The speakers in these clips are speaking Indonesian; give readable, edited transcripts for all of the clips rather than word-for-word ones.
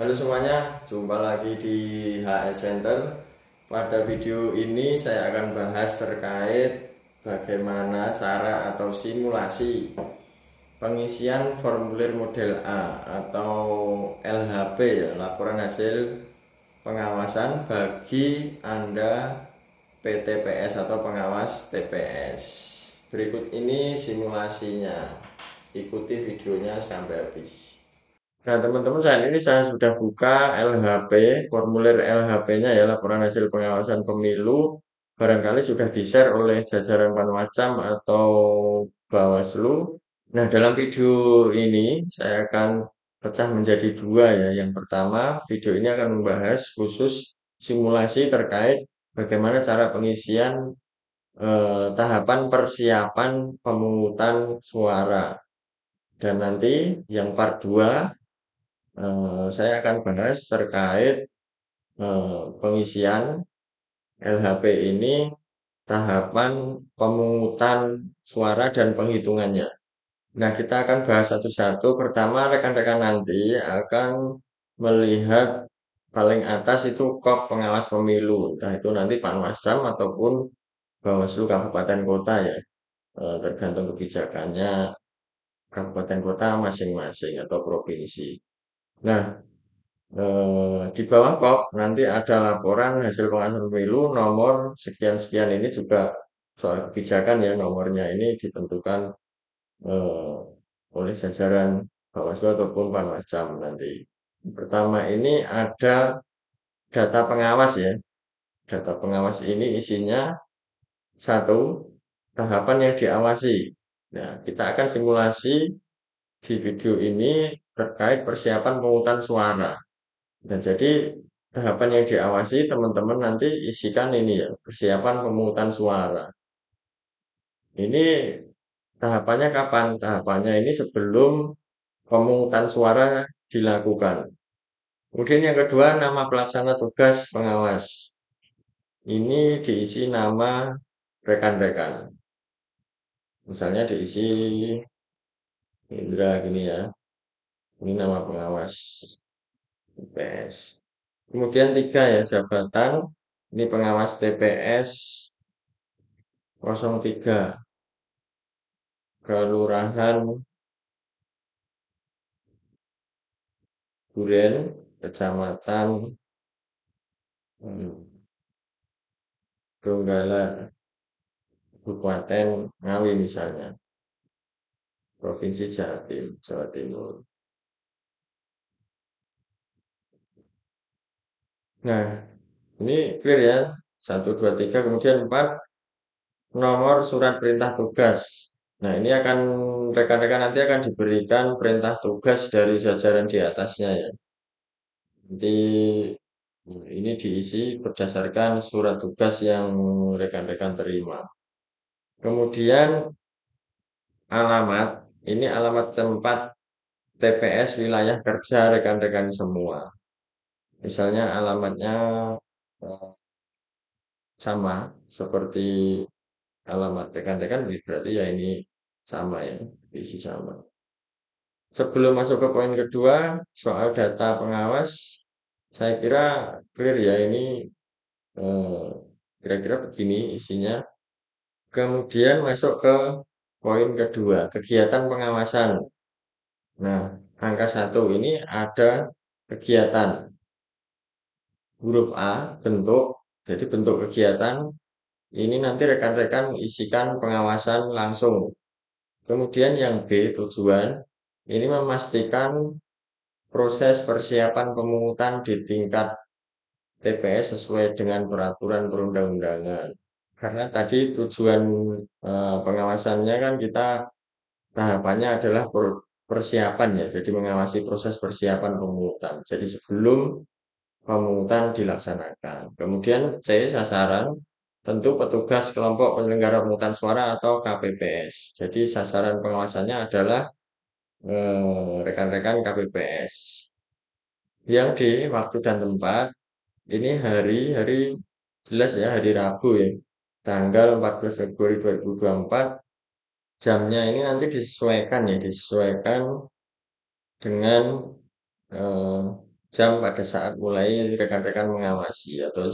Halo semuanya, jumpa lagi di HS Center. Pada video ini saya akan bahas terkait bagaimana cara atau simulasi pengisian formulir model A atau LHP ya, laporan hasil pengawasan bagi Anda PTPS atau pengawas TPS. Berikut ini simulasinya. Ikuti videonya sampai habis. Nah, teman-teman, saat ini saya sudah buka LHP, formulir LHP-nya ya, laporan hasil pengawasan pemilu. Barangkali sudah di-share oleh jajaran Panwascam atau Bawaslu. Nah, dalam video ini saya akan pecah menjadi dua ya. Yang pertama, video ini akan membahas khusus simulasi terkait bagaimana cara pengisian tahapan persiapan pemungutan suara. Dan nanti yang part 2 saya akan bahas terkait pengisian LHP ini tahapan pemungutan suara dan penghitungannya. Nah, kita akan bahas satu-satu. Pertama, rekan-rekan nanti akan melihat paling atas itu KOP pengawas pemilu. Entah itu nanti Panwascam ataupun Bawaslu Kabupaten Kota ya. Tergantung kebijakannya kabupaten kota masing-masing atau provinsi. Nah, di bawah kop nanti ada laporan hasil pengawasan pemilu nomor sekian-sekian, ini juga soal kebijakan ya, nomornya ini ditentukan eh, oleh jajaran Bawaslu ataupun Panwascam nanti. Pertama ini ada data pengawas ya. Data pengawas ini isinya satu, tahapan yang diawasi. Nah, kita akan simulasi di video ini terkait persiapan pemungutan suara. Nah, jadi tahapan yang diawasi teman-teman nanti isikan ini ya, persiapan pemungutan suara. Ini tahapannya kapan? Tahapannya ini sebelum pemungutan suara dilakukan. Kemudian yang kedua, nama pelaksana tugas pengawas. Ini diisi nama rekan-rekan. Misalnya diisi Indra gini ya. Ini nama pengawas TPS. Kemudian tiga ya, jabatan. Ini pengawas TPS 03, Kelurahan Duren, Kecamatan Donggala, Kabupaten Ngawi misalnya, Provinsi Jawa Timur. Nah, ini clear ya. Satu, dua, tiga, kemudian empat, nomor surat perintah tugas. Nah, ini akan rekan-rekan nanti akan diberikan perintah tugas dari jajaran di atasnya ya. Nanti ini diisi berdasarkan surat tugas yang rekan-rekan terima. Kemudian alamat, ini alamat tempat TPS wilayah kerja rekan-rekan semua. Misalnya alamatnya eh, sama seperti alamat rekan-rekan, berarti ya ini sama ya, isi sama. Sebelum masuk ke poin kedua, soal data pengawas, saya kira clear ya, ini eh, kira-kira begini isinya. Kemudian masuk ke poin kedua, kegiatan pengawasan. Nah, angka satu ini ada kegiatan huruf A, bentuk. Jadi bentuk kegiatan ini nanti rekan-rekan isikan pengawasan langsung. Kemudian yang B, tujuan. Ini memastikan proses persiapan pemungutan di tingkat TPS sesuai dengan peraturan perundang-undangan. Karena tadi tujuan pengawasannya kan kita tahapannya adalah persiapan ya. Jadi mengawasi proses persiapan pemungutan. Jadi sebelum pemungutan dilaksanakan. Kemudian C, sasaran, tentu petugas kelompok penyelenggara pemungutan suara atau KPPS. Jadi sasaran pengawasannya adalah rekan-rekan KPPS. Yang D, waktu dan tempat, ini hari jelas ya, hari Rabu ya, tanggal 14 Februari 2024. Jamnya ini nanti disesuaikan ya, disesuaikan dengan eh, jam pada saat mulai rekan-rekan mengawasi atau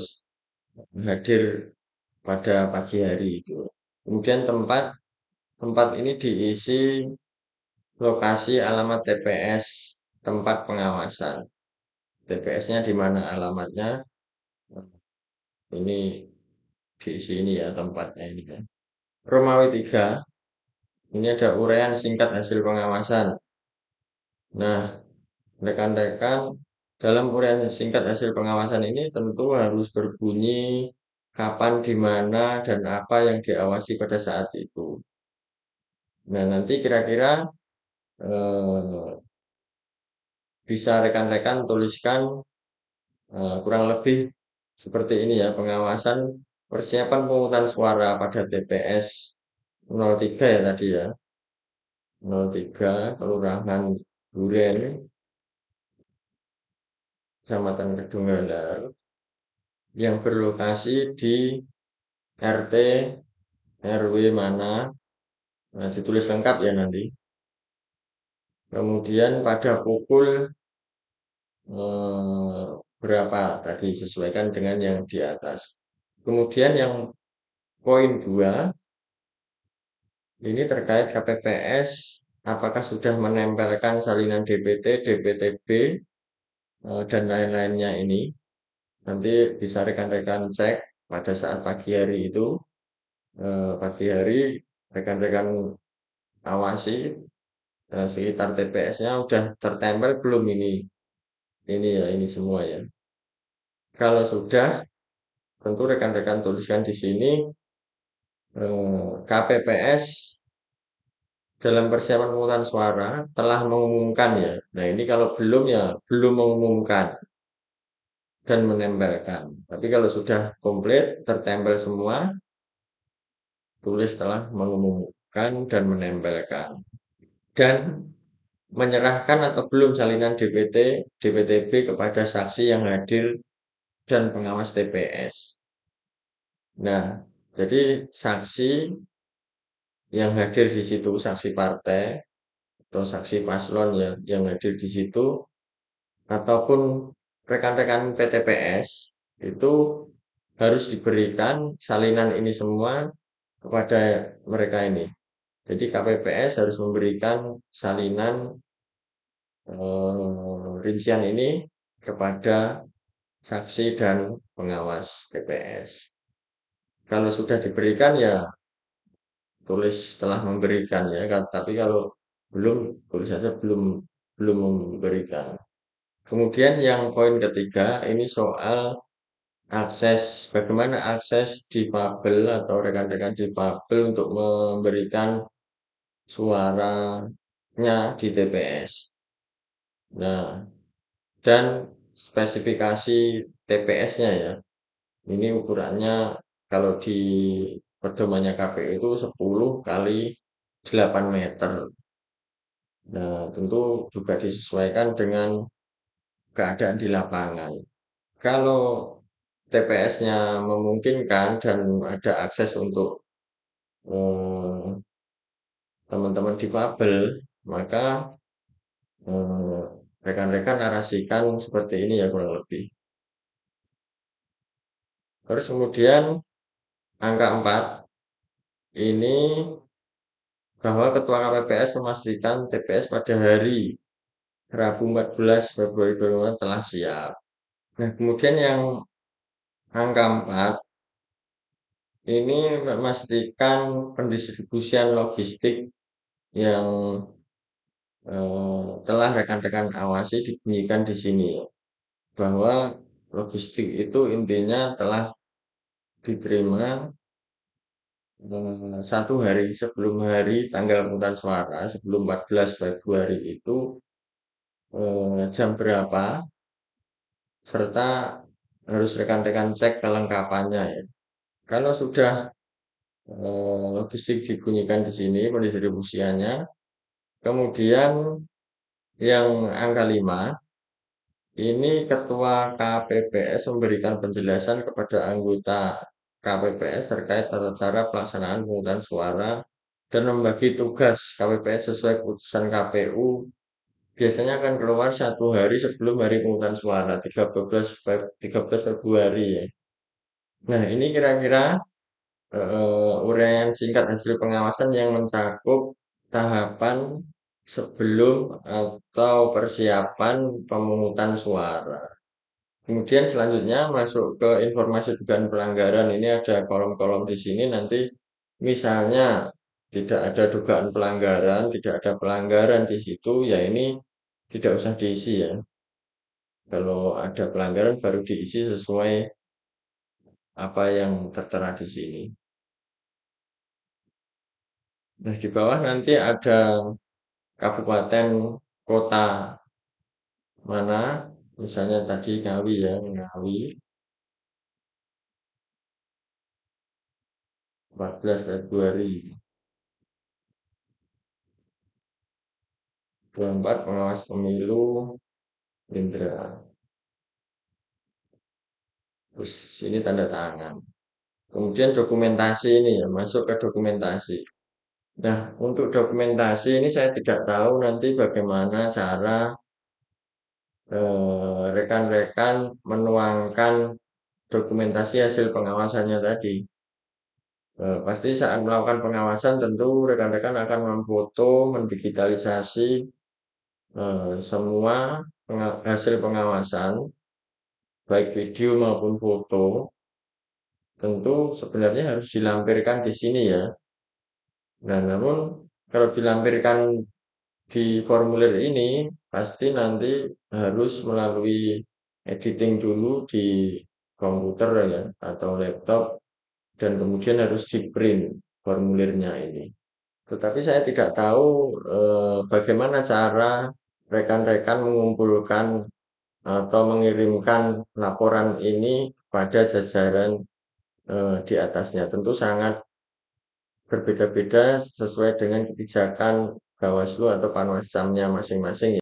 hadir pada pagi hari itu. Kemudian tempat tempat ini diisi lokasi alamat TPS tempat pengawasan. TPS-nya di mana alamatnya? Ini diisi ini ya tempatnya ini ya. Romawi 3, ini ada uraian singkat hasil pengawasan. Nah, rekan-rekan, dalam uraian singkat hasil pengawasan ini tentu harus berbunyi kapan, di mana, dan apa yang diawasi pada saat itu. Nah, nanti kira-kira eh, bisa rekan-rekan tuliskan kurang lebih seperti ini ya, pengawasan persiapan pemungutan suara pada TPS 03 ya tadi ya, 03 Kelurahan Duren, Kecamatan Kedunggalar, yang berlokasi di RT RW mana, nah, ditulis lengkap ya nanti. Kemudian pada pukul eh, berapa tadi sesuaikan dengan yang di atas. Kemudian yang poin 2 ini terkait KPPS, apakah sudah menempelkan salinan DPT, DPTB, dan lain-lainnya ini. Nanti bisa rekan-rekan cek pada saat pagi hari itu, pagi hari rekan-rekan awasi sekitar TPS-nya udah tertempel belum ini ya ini semua ya. Kalau sudah, tentu rekan-rekan tuliskan di sini KPPS dalam persiapan pemungutan suara telah mengumumkan ya. Nah ini kalau belum ya belum mengumumkan dan menempelkan. Tapi kalau sudah komplit tertempel semua, tulis telah mengumumkan dan menempelkan. Dan menyerahkan atau belum salinan DPT, DPTB kepada saksi yang hadir dan pengawas TPS. Nah, jadi saksi yang hadir di situ, saksi partai atau saksi paslon yang hadir di situ, ataupun rekan-rekan PTPS itu harus diberikan salinan ini semua kepada mereka ini. Jadi KPPS harus memberikan salinan rincian ini kepada saksi dan pengawas TPS. Kalau sudah diberikan ya tulis telah memberikan ya, tapi kalau belum tulis saja belum belum memberikan. Kemudian yang poin ketiga ini soal akses, bagaimana akses difabel atau rekan-rekan difabel untuk memberikan suaranya di TPS. Nah, dan spesifikasi TPS-nya ya. Ini ukurannya kalau di pedomannya KPU itu 10 kali 8 meter. Nah, tentu juga disesuaikan dengan keadaan di lapangan. Kalau TPS-nya memungkinkan dan ada akses untuk eh, teman-teman difabel, maka eh, rekan-rekan narasikan seperti ini ya kurang lebih. Terus kemudian angka 4 ini bahwa Ketua KPPS memastikan TPS pada hari Rabu 14 Februari 2024 telah siap. Nah, kemudian yang angka 4 ini memastikan pendistribusian logistik yang telah rekan-rekan awasi dibunyikan di sini bahwa logistik itu intinya telah diterima 1 hari sebelum hari tanggal pemungutan suara sebelum 14 Februari itu jam berapa serta harus rekan-rekan cek kelengkapannya ya. Kalau sudah logistik dibunyikan di sini pendistribusiannya, kemudian yang angka 5 ini Ketua KPPS memberikan penjelasan kepada anggota KPPS terkait tata cara pelaksanaan pemungutan suara dan membagi tugas KPPS sesuai putusan KPU biasanya akan keluar 1 hari sebelum hari pemungutan suara, 13 Februari ya. Nah, ini kira-kira uraian singkat hasil pengawasan yang mencakup tahapan sebelum atau persiapan pemungutan suara. Kemudian selanjutnya masuk ke informasi dugaan pelanggaran. Ini ada kolom-kolom di sini nanti misalnya tidak ada dugaan pelanggaran, tidak ada pelanggaran di situ, ya ini tidak usah diisi ya. Kalau ada pelanggaran baru diisi sesuai apa yang tertera di sini. Nah, di bawah nanti ada kabupaten, kota mana, misalnya tadi Ngawi ya, Ngawi 14 Februari 24 pengawas pemilu Indra. Terus sini tanda tangan. Kemudian dokumentasi ini ya, masuk ke dokumentasi. Nah, untuk dokumentasi ini saya tidak tahu nanti bagaimana cara rekan-rekan menuangkan dokumentasi hasil pengawasannya tadi. Pasti saat melakukan pengawasan tentu rekan-rekan akan memfoto, mendigitalisasi semua hasil pengawasan, baik video maupun foto, tentu sebenarnya harus dilampirkan di sini ya. Nah, namun kalau dilampirkan di formulir ini, pasti nanti harus melalui editing dulu di komputer ya, atau laptop, dan kemudian harus di print formulirnya ini. Tetapi saya tidak tahu bagaimana cara rekan-rekan mengumpulkan atau mengirimkan laporan ini pada jajaran di atasnya. Tentu sangat berbeda-beda sesuai dengan kebijakan Bawaslu atau Panwascamnya masing-masing.